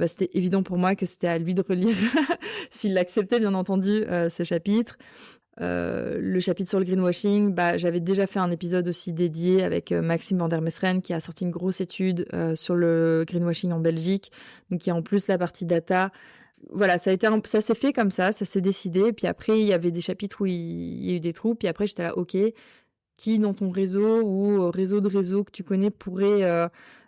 C'était évident pour moi que c'était à lui de relire s'il acceptait bien entendu, ce chapitre. Le chapitre sur le greenwashing, bah, j'avais déjà fait un épisode aussi dédié avec, Maxime van der Mesteren qui a sorti une grosse étude, sur le greenwashing en Belgique, donc il y a en plus la partie data. Voilà, ça s'est fait comme ça s'est décidé, puis après il y avait des chapitres où il y a eu des trous, puis après j'étais là: «OK, qui dans ton réseau ou réseau de réseaux que tu connais pourrait,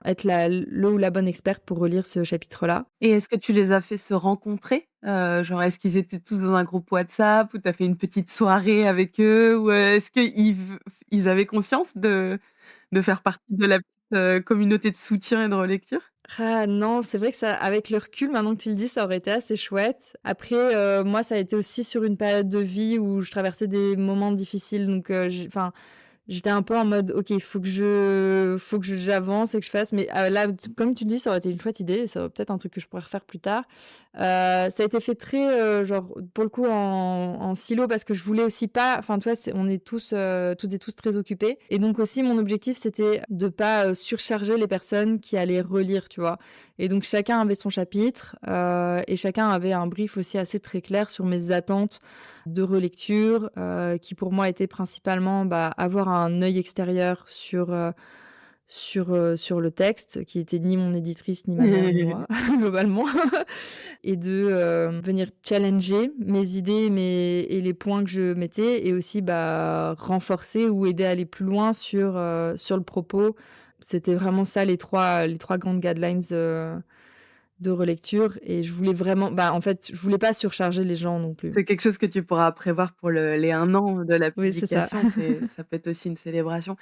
être le ou la bonne experte pour relire ce chapitre-là?» Et est-ce que tu les as fait se rencontrer? Genre, est-ce qu'ils étaient tous dans un groupe WhatsApp ou tu as fait une petite soirée avec eux? Ou, est-ce qu'ils avaient conscience de faire partie de la petite, communauté de soutien et de relecture? Ah non, c'est vrai que ça avec le recul, maintenant que tu le dis, ça aurait été assez chouette. Après, moi, ça a été aussi sur une période de vie où je traversais des moments difficiles, donc j'étais un peu en mode: «OK, faut que j'avance et que je fasse», mais là, comme tu dis, ça aurait été une chouette idée et ça aurait peut-être un truc que je pourrais refaire plus tard. Ça a été fait très, genre, pour le coup, en silo parce que je voulais aussi pas enfin, tu vois, on est tous, toutes et tous très occupés et donc aussi mon objectif, c'était de pas, surcharger les personnes qui allaient relire, tu vois? Et donc chacun avait son chapitre, et chacun avait un brief aussi assez très clair sur mes attentes de relecture, qui pour moi était principalement, bah, avoir un œil extérieur sur le texte, qui était ni mon éditrice, ni ma mère, ni moi, globalement et de, venir challenger mes idées, et les points que je mettais et aussi, bah, renforcer ou aider à aller plus loin sur le propos. C'était vraiment ça les trois grandes guidelines, de relecture et je voulais vraiment en fait, je voulais pas surcharger les gens non plus. C'est quelque chose que tu pourras prévoir pour les 1 an de la Oui, c'est ça. publication, ça peut être aussi une célébration.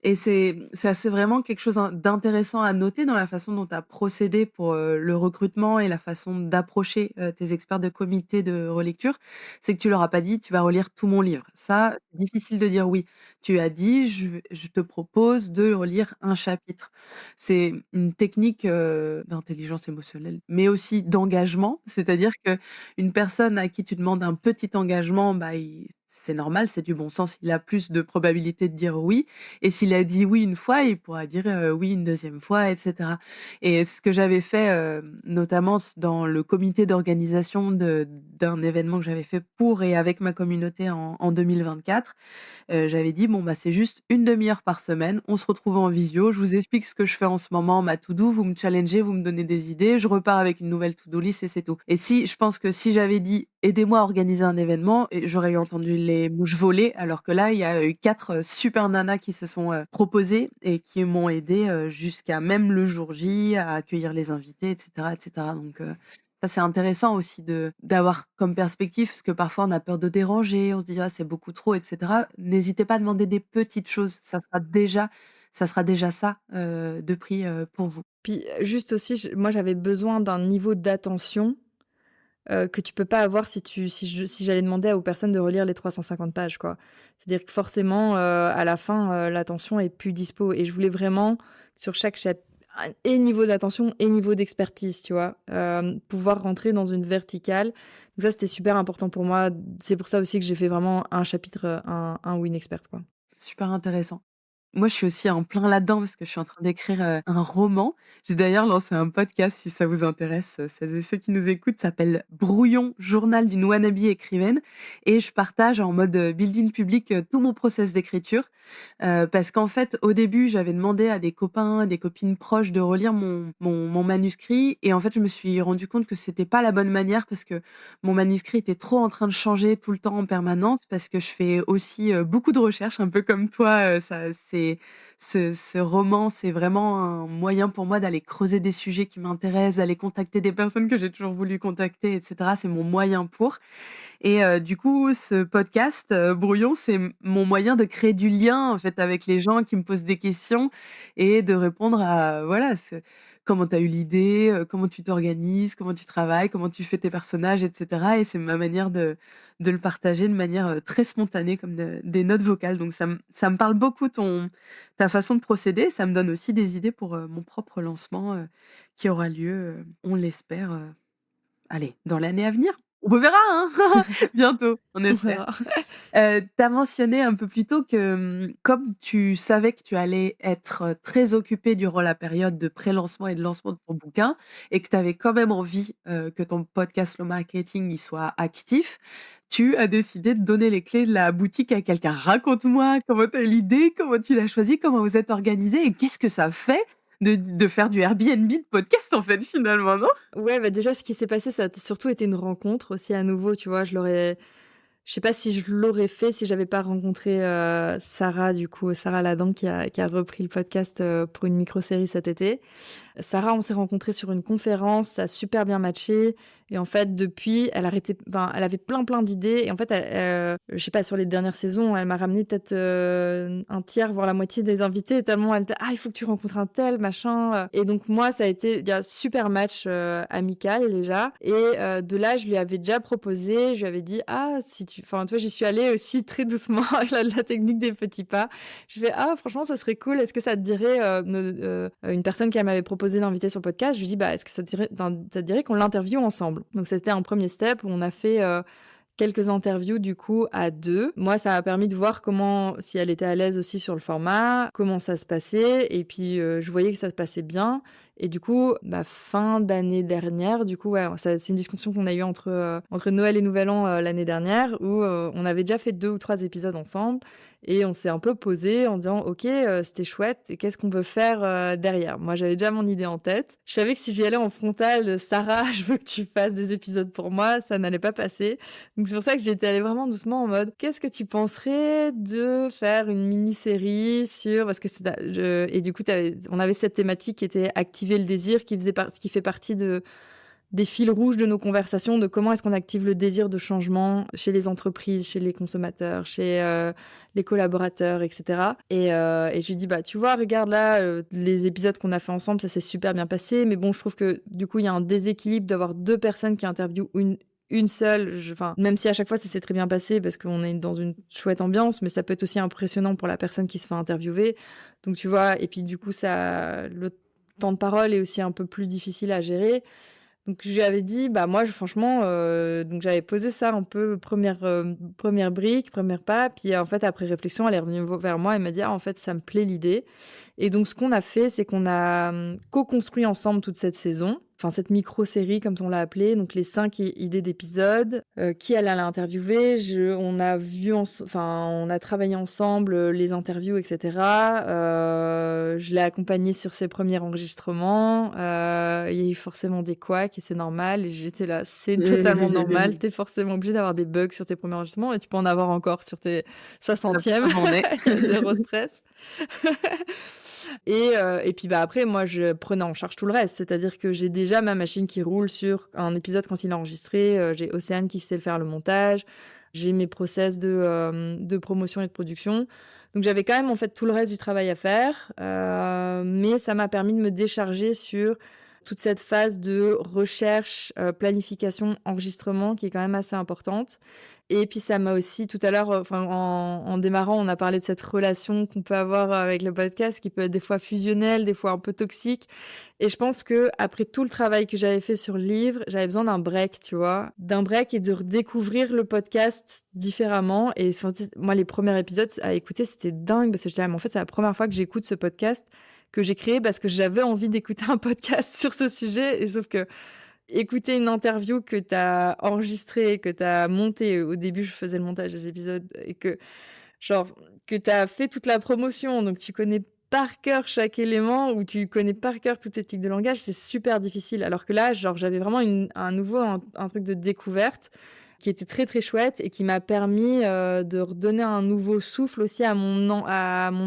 Et c'est vraiment quelque chose d'intéressant à noter dans la façon dont tu as procédé pour, le recrutement et la façon d'approcher, tes experts de comité de relecture. C'est que tu leur as pas dit: «Tu vas relire tout mon livre». Ça, c'est difficile de dire oui. Tu as dit: «Je te propose de relire un chapitre». C'est une technique, d'intelligence émotionnelle, mais aussi d'engagement. C'est-à-dire qu'une personne à qui tu demandes un petit engagement, il c'est normal, c'est du bon sens. Il a plus de probabilité de dire oui et s'il a dit oui une fois, il pourra dire, oui une deuxième fois et cetera. Et ce que j'avais fait, notamment dans le comité d'organisation d'un événement que j'avais fait pour et avec ma communauté en 2024, j'avais dit: «Bon, c'est juste une demi heure par semaine, on se retrouve en visio, je vous explique ce que je fais en ce moment, ma to do, vous me challengez, vous me donnez des idées, je repars avec une nouvelle to do list et c'est tout». Et je pense que si j'avais dit: «Aidez-moi à organiser un événement», et j'aurais eu entendu les mouches voler, alors que là, il y a eu 4 super nanas qui se sont, proposées et qui m'ont aidée, jusqu'à même le jour J, à accueillir les invités et cetera et cetera. Donc ça, c'est intéressant aussi d'avoir comme perspective, parce que parfois on a peur de déranger, on se dit: «Ah, c'est beaucoup trop» et cetera. N'hésitez pas à demander des petites choses, ça sera déjà ça sera déjà ça, de prix, pour vous. Puis, juste aussi, moi, j'avais besoin d'un niveau d'attention, que tu peux pas avoir si j'allais demander aux personnes de relire les 350 pages, quoi. C'est-à-dire que forcément, à la fin, l'attention est plus dispo et je voulais vraiment sur chaque chap et niveau d'attention et niveau d'expertise, tu vois? Pouvoir rentrer dans une verticale. Donc ça, c'était super important pour moi. C'est pour ça aussi que j'ai fait vraiment un chapitre, un Win Expert, quoi. Super intéressant. Moi, je suis aussi en plein là-dedans parce que je suis en train d'écrire, un roman. J'ai d'ailleurs lancé un podcast si ça vous intéresse, celles et ceux qui nous écoutent, ça s'appelle Brouillon, journal d'une wannabe écrivaine et je partage en mode, building public, tout mon process d'écriture. Parce qu'en fait, au début, j'avais demandé à des copains, des copines proches de relire mon manuscrit et en fait, je me suis rendu compte que c'était pas la bonne manière parce que mon manuscrit était trop en train de changer tout le temps en permanence parce que je fais aussi, beaucoup de recherches un peu comme toi, ça c'est ce roman, c'est vraiment un moyen pour moi d'aller creuser des sujets qui m'intéressent, d'aller contacter des personnes que j'ai toujours voulu contacter et cetera. C'est mon moyen pour et du coup, ce podcast, Brouillon, c'est mon moyen de créer du lien, en fait, avec les gens qui me posent des questions et de répondre à voilà, comment tu as eu l'idée, comment tu t'organises, comment tu travailles, comment tu fais tes personnages et cetera et c'est ma manière de le partager de manière, très spontanée comme des notes vocales donc ça me parle beaucoup ta façon de procéder. Ça me donne aussi des idées pour, mon propre lancement, qui aura lieu, on l'espère, allez, dans l'année à venir. On verra, hein, bientôt, on On espère. verra. Tu as mentionné un peu plus tôt que, comme tu savais que tu allais être, très occupée durant la période de pré-lancement et de lancement de ton bouquin et que tu avais quand même envie, que ton podcast Slow Marketing, il soit actif, tu as décidé de donner les clés de la boutique à quelqu'un. Raconte-moi comment tu as eu l'idée, comment tu l'as choisi, comment vous êtes organisés et qu'est-ce que ça fait de faire du Airbnb de podcast, en fait, finalement, non? Ouais, bah, déjà, ce qui s'est passé, ça a surtout été une rencontre aussi à nouveau, tu vois? Je sais pas si je l'aurais fait si j'avais pas rencontré, Sarah, du coup, Sarah Ladan qui a repris le podcast, pour une micro-série cet été. Sarah, on s'est rencontrés sur une conférence, ça a super bien matché et en fait, depuis, elle avait plein d'idées et en fait, je sais pas, sur les dernières saisons, elle m'a ramené peut-être, un tiers, voire la moitié des invités tellement elle était: «Ah, il faut que tu rencontres un tel, machin», et donc moi, ça a été il y a super match, amical déjà et de là, je lui avais déjà proposé, je lui avais dit: «Ah, si tu», enfin, tu vois, j'y suis allée aussi très doucement avec la technique des petits pas. Je fais: «Ah, franchement, ça serait cool, est-ce que ça te dirait, une personne qui m'avait proposé d'inviter sur le podcast, je lui dis: «Bah, est-ce que ça te dirait qu'on l'interviewe ensemble?» Donc c'était un premier step où on a fait, quelques interviews du coup à 2. Moi, ça m'a permis de voir si elle était à l'aise aussi sur le format, comment ça se passait et puis, je voyais que ça se passait bien et du coup, bah, fin d'année dernière, du coup, ouais, ça c'est une discussion qu'on a eue entre Noël et Nouvel An, l'année dernière où, on avait déjà fait 2 ou 3 épisodes ensemble et on s'est un peu posé en disant: «OK, c'était chouette et qu'est-ce qu'on veut faire, derrière?» Moi, j'avais déjà mon idée en tête. Je savais que si j'y allais en frontal, «Sarah, je veux que tu fasses des épisodes pour moi», ça n'allait pas passer. Donc c'est pour ça que j'étais allée vraiment doucement en mode: «Qu'est-ce que tu penserais de faire une mini-série sur», parce que et du coup on avait cette thématique qui était activer le désir, qui fait partie des fils rouges de nos conversations, de comment est-ce qu'on active le désir de changement chez les entreprises, chez les consommateurs, chez, les collaborateurs et cetera et je lui dis: «Bah, tu vois, regarde là, les épisodes qu'on a fait ensemble, ça s'est super bien passé, mais bon, je trouve que du coup, il y a un déséquilibre d'avoir 2 personnes qui interviewent une seule, enfin, même si à chaque fois ça s'est très bien passé parce qu'on est dans une chouette ambiance, mais ça peut être aussi impressionnant pour la personne qui se fait interviewer. Donc tu vois, et puis du coup, le temps de parole est aussi un peu plus difficile à gérer. Donc je lui avais dit, bah moi, franchement, donc j'avais posé ça un peu première brique, première pas. Puis en fait, après réflexion, elle est revenue vers moi et m'a dit, ah, en fait, ça me plaît l'idée. Et donc ce qu'on a fait, c'est qu'on a co-construit ensemble toute cette saison. Enfin, cette micro-série, comme on l'a appelée, donc les 5 idées d'épisodes, qui elle allait interviewer. On a travaillé ensemble, les interviews, etc. Je l'ai accompagnée sur ses premiers enregistrements. Il y a eu forcément des couacs et c'est normal. Et j'étais là, c'est totalement normal. T'es forcément obligé d'avoir des bugs sur tes premiers enregistrements et tu peux en avoir encore sur tes 60e. Zéro stress. Et puis bah après, moi, je prenais en charge tout le reste. C'est-à-dire que j'ai déjà ma machine qui roule sur un épisode quand il est enregistré. J'ai Océane qui sait faire le montage. J'ai mes process de promotion et de production. Donc j'avais quand même, en fait, tout le reste du travail à faire, mais ça m'a permis de me décharger sur toute cette phase de recherche, planification, enregistrement qui est quand même assez importante et puis ça m'a aussi tout à l'heure, enfin en démarrant, on a parlé de cette relation qu'on peut avoir avec le podcast qui peut être des fois fusionnelle, des fois un peu toxique et je pense qu'après tout le travail que j'avais fait sur le livre, j'avais besoin d'un break, tu vois? D'un break et de redécouvrir le podcast différemment et enfin, tu sais, moi, les premiers épisodes à écouter, c'était dingue parce que j'étais là: «Mais en fait, c'est la première fois que j'écoute ce podcast que j'ai créé parce que j'avais envie d'écouter un podcast sur ce sujet» et sauf que écouter une interview que tu as enregistrée, que tu as montée, au début, je faisais le montage des épisodes et que genre, que tu as fait toute la promotion, donc tu connais par cœur chaque élément ou tu connais par cœur toute tes tics de langage, c'est super difficile. Alors que là, genre, j'avais vraiment un truc de découverte qui était très, très chouette et qui m'a permis, de redonner un nouveau souffle aussi à mon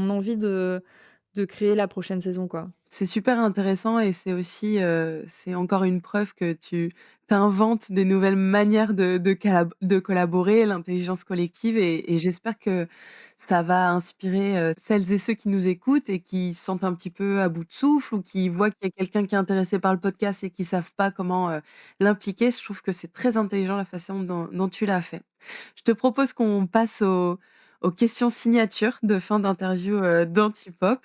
envie de créer la prochaine saison, quoi. C'est super intéressant et c'est aussi, c'est encore une preuve que tu inventes des nouvelles manières de collaborer, l'intelligence collective et j'espère que ça va inspirer, celles et ceux qui nous écoutent et qui se sentent un petit peu à bout de souffle ou qui voient qu'il y a quelqu'un qui est intéressé par le podcast et qui savent pas comment, l'impliquer. Je trouve que c'est très intelligent la façon dont tu l'as fait. Je te propose qu'on passe aux questions signatures de fin d'interview, d'Antipop.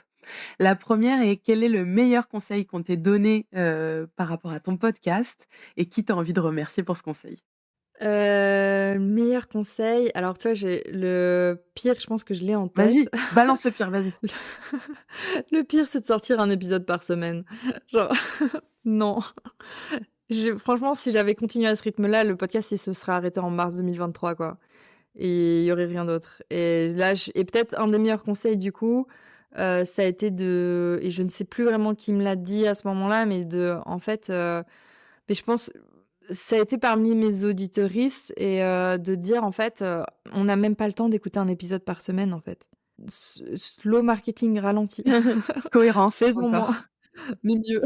La première est: quel est le meilleur conseil qu'on t'ait donné, par rapport à ton podcast et qui tu envie de remercier pour ce conseil? Meilleur conseil, alors tu vois, j'ai le pire, je pense que je l'ai en tête. Vas-y, balance le pire, vas-y. Le pire, c'est de sortir un épisode par semaine. Genre, non. Franchement, si j'avais continué à ce rythme-là, le podcast, il se serait arrêté en mars 2023, quoi. Et il y aurait rien d'autre. Et là, et peut-être un des meilleurs conseils, du coup, ça a été et je ne sais plus vraiment qui me l'a dit à ce moment-là, mais en fait, mais je pense, ça a été parmi mes auditorices et de dire, en fait, on n'a même pas le temps d'écouter un épisode par semaine, en fait. Slow marketing ralenti. Cohérence Faisons moins. encore. Mais mieux.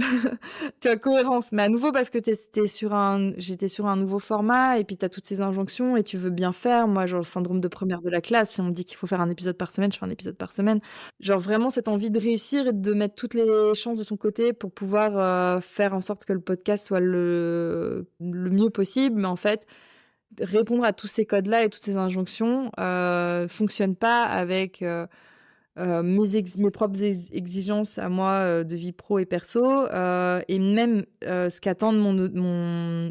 Tu vois, cohérence, mais à nouveau parce que j'étais sur un nouveau format et puis tu as toutes ces injonctions et tu veux bien faire. Moi, genre le syndrome de première de la classe, si on me dit qu'il faut faire un épisode par semaine, je fais un épisode par semaine. Genre vraiment cette envie de réussir et de mettre toutes les chances de son côté pour pouvoir, faire en sorte que le podcast soit le mieux possible. Mais en fait, répondre à tous ces codes-là et toutes ces injonctions, fonctionne pas avec, mes propres exigences à moi, de vie pro et perso, et même, ce qu'attendent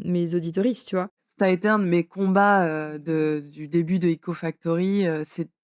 mes auditoristes, tu vois? Ça a été un de mes combats, du début de Eco Factory,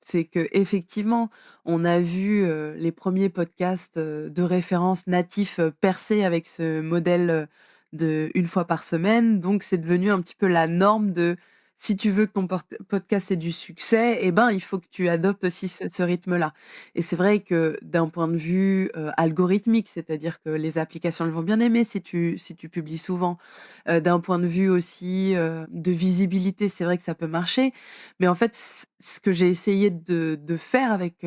c'est qu'effectivement, on a vu, les premiers podcasts, de référence natifs, percer avec ce modèle, de 1 fois par semaine. Donc c'est devenu un petit peu la norme de si tu veux que ton podcast ait du succès, eh ben, il faut que tu adoptes aussi ce rythme-là. Et c'est vrai que d'un point de vue, algorithmique, c'est-à-dire que les applications, elles vont bien aimer si tu publies souvent. D'un point de vue aussi, de visibilité, c'est vrai que ça peut marcher. Mais en fait, ce que j'ai essayé de faire avec,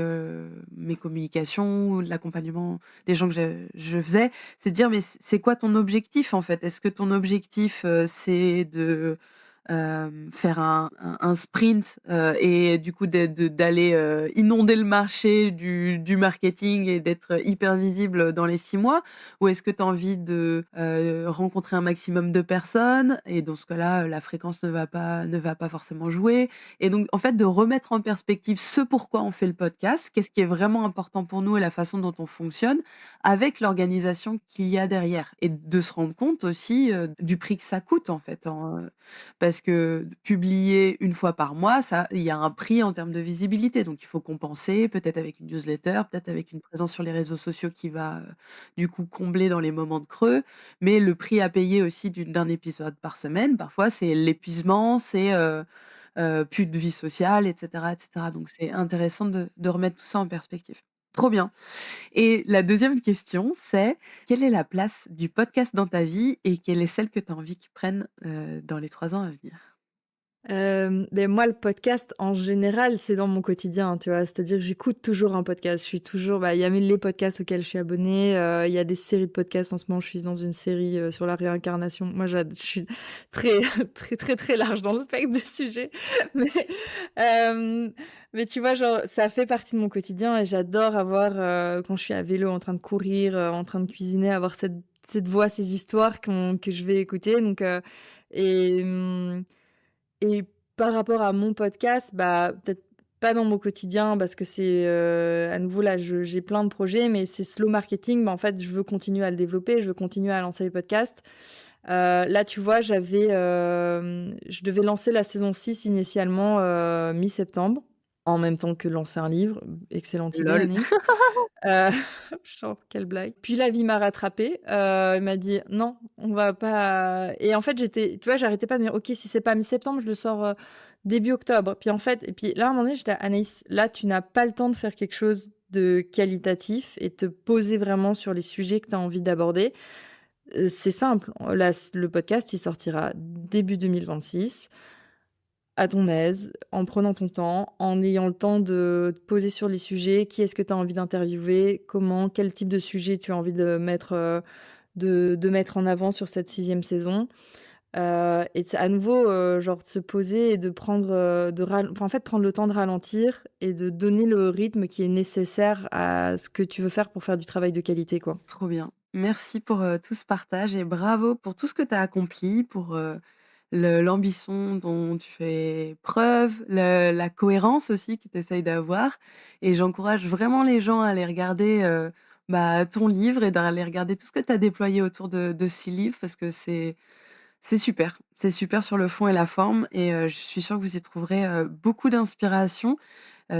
mes communications ou l'accompagnement des gens que je faisais, c'est de dire: «Mais c'est quoi ton objectif, en fait? Est-ce que ton objectif, c'est de, faire un sprint, et du coup d'aller, inonder le marché du marketing et d'être hyper visible dans les 6 mois? Ou est-ce que tu as envie de, rencontrer un maximum de personnes et dans ce cas-là, la fréquence ne va pas forcément jouer? Et donc en fait, de remettre en perspective ce pourquoi on fait le podcast, qu'est-ce qui est vraiment important pour nous et la façon dont on fonctionne, avec l'organisation qu'il y a derrière. Et de se rendre compte aussi, du prix que ça coûte en fait, parce que publier 1 fois par mois, ça il y a un prix en termes de visibilité, donc il faut compenser, peut-être avec une newsletter, peut-être avec une présence sur les réseaux sociaux qui va, du coup combler dans les moments de creux. Mais le prix à payer aussi d'un épisode par semaine, parfois, c'est l'épuisement, c'est, plus de vie sociale et cetera. Donc c'est intéressant de remettre tout ça en perspective. Trop bien. Et la deuxième question, c'est: quelle est la place du podcast dans ta vie et quelle est celle que tu as envie qu'il prenne, dans les 3 ans à venir? Moi, le podcast, en général, c'est dans mon quotidien, tu vois? C'est-à-dire que j'écoute toujours un podcast. Je suis toujours il y a les podcasts auxquels je suis abonnée, il y a des séries de podcasts. En ce moment, je suis dans une série, sur la réincarnation. Moi, je suis très, très, très, très large dans le spectre des sujets. Mais, mais tu vois, genre, ça fait partie de mon quotidien et j'adore avoir, quand je suis à vélo en train de courir, en train de cuisiner, avoir cette voix, ces histoires que je vais écouter donc et mmh et par rapport à mon podcast, peut-être pas dans mon quotidien parce que c'est, à nouveau là, j'ai plein de projets, mais c'est slow marketing. En fait, je veux continuer à le développer, je veux continuer à lancer les podcasts. Là, tu vois, je devais lancer la saison 6 initialement, mi-septembre, en même temps que lancer un livre. Excellente idée, Lol. Anaïs. Heu, genre quelle blague. Puis la vie m'a rattrapée, elle m'a dit: «Non, on va pas» et en fait, tu vois, j'arrêtais pas de me dire: «OK, si c'est pas mi-septembre, je le sors, début octobre». Puis en fait et puis là, à un moment donné, j'étais là: «Anaïs, là, tu n'as pas le temps de faire quelque chose de qualitatif et te poser vraiment sur les sujets que tu as envie d'aborder». C'est simple, là, le podcast, il sortira début 2026 à ton aise, en prenant ton temps, en ayant le temps de te poser sur les sujets. Qui est-ce que tu as envie d'interviewer? Comment? Quel type de sujet tu as envie de mettre, de mettre en avant sur cette 6e saison? Et c'est à nouveau, genre de se poser et de prendre, en fait, prendre le temps de ralentir et de donner le rythme qui est nécessaire à ce que tu veux faire pour faire du travail de qualité, quoi. Trop bien. Merci pour, tout ce partage et bravo pour tout ce que tu as accompli, pour, l'ambition dont tu fais preuve, la cohérence aussi que tu essayes d'avoir et j'encourage vraiment les gens à aller regarder, ton livre et d'aller regarder tout ce que tu as déployé autour de ce livre parce que c'est super. C'est super sur le fond et la forme et je suis sûre que vous y trouverez, beaucoup d'inspiration.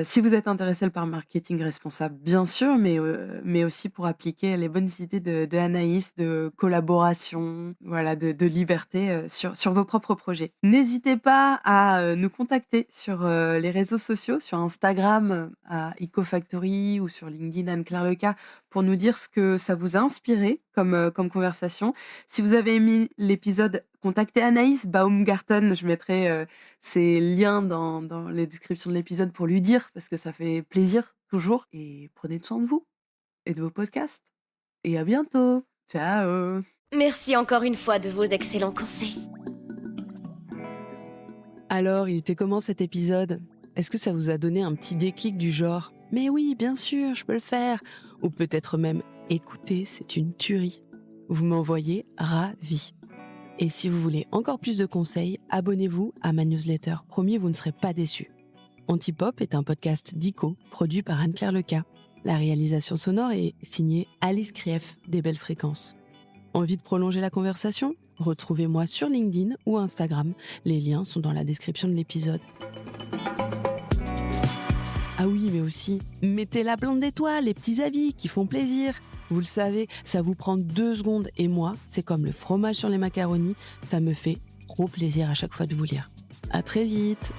Si vous êtes intéressé par le marketing responsable, bien sûr, mais aussi pour appliquer les bonnes idées de Anaïs, de collaboration, voilà, de liberté, sur vos propres projets. N'hésitez pas à, nous contacter sur, les réseaux sociaux, sur Instagram, à EcoFactory ou sur LinkedIn Anne-Claire Leca pour nous dire ce que ça vous a inspiré comme conversation. Si vous avez aimé l'épisode, contactez Anaïs Baumgarten. Je mettrai, ses liens dans les descriptions de l'épisode pour lui dire, parce que ça fait plaisir toujours. Et prenez soin de vous et de vos podcasts. Et à bientôt. Ciao. Merci encore une fois de vos excellents conseils. Alors, il était comment cet épisode? Est-ce que ça vous a donné un petit déclic du genre « Mais oui, bien sûr, je peux le faire » ou peut-être même « Écoutez, c'est une tuerie ». Vous m'envoyez ravi. Et si vous voulez encore plus de conseils, abonnez-vous à ma newsletter. Promis, vous ne serez pas déçus. Antipop est un podcast d'ICO, produit par Anne-Claire Leca. La réalisation sonore est signée Alice Krief des Belles Fréquences. Envie de prolonger la conversation? Retrouvez-moi sur LinkedIn ou Instagram. Les liens sont dans la description de l'épisode. Ah oui, mais aussi, mettez la plante d'étoiles, les petits avis qui font plaisir. Vous le savez, ça vous prend 2 secondes et moi, c'est comme le fromage sur les macaronis, ça me fait trop plaisir à chaque fois de vous lire. À très vite!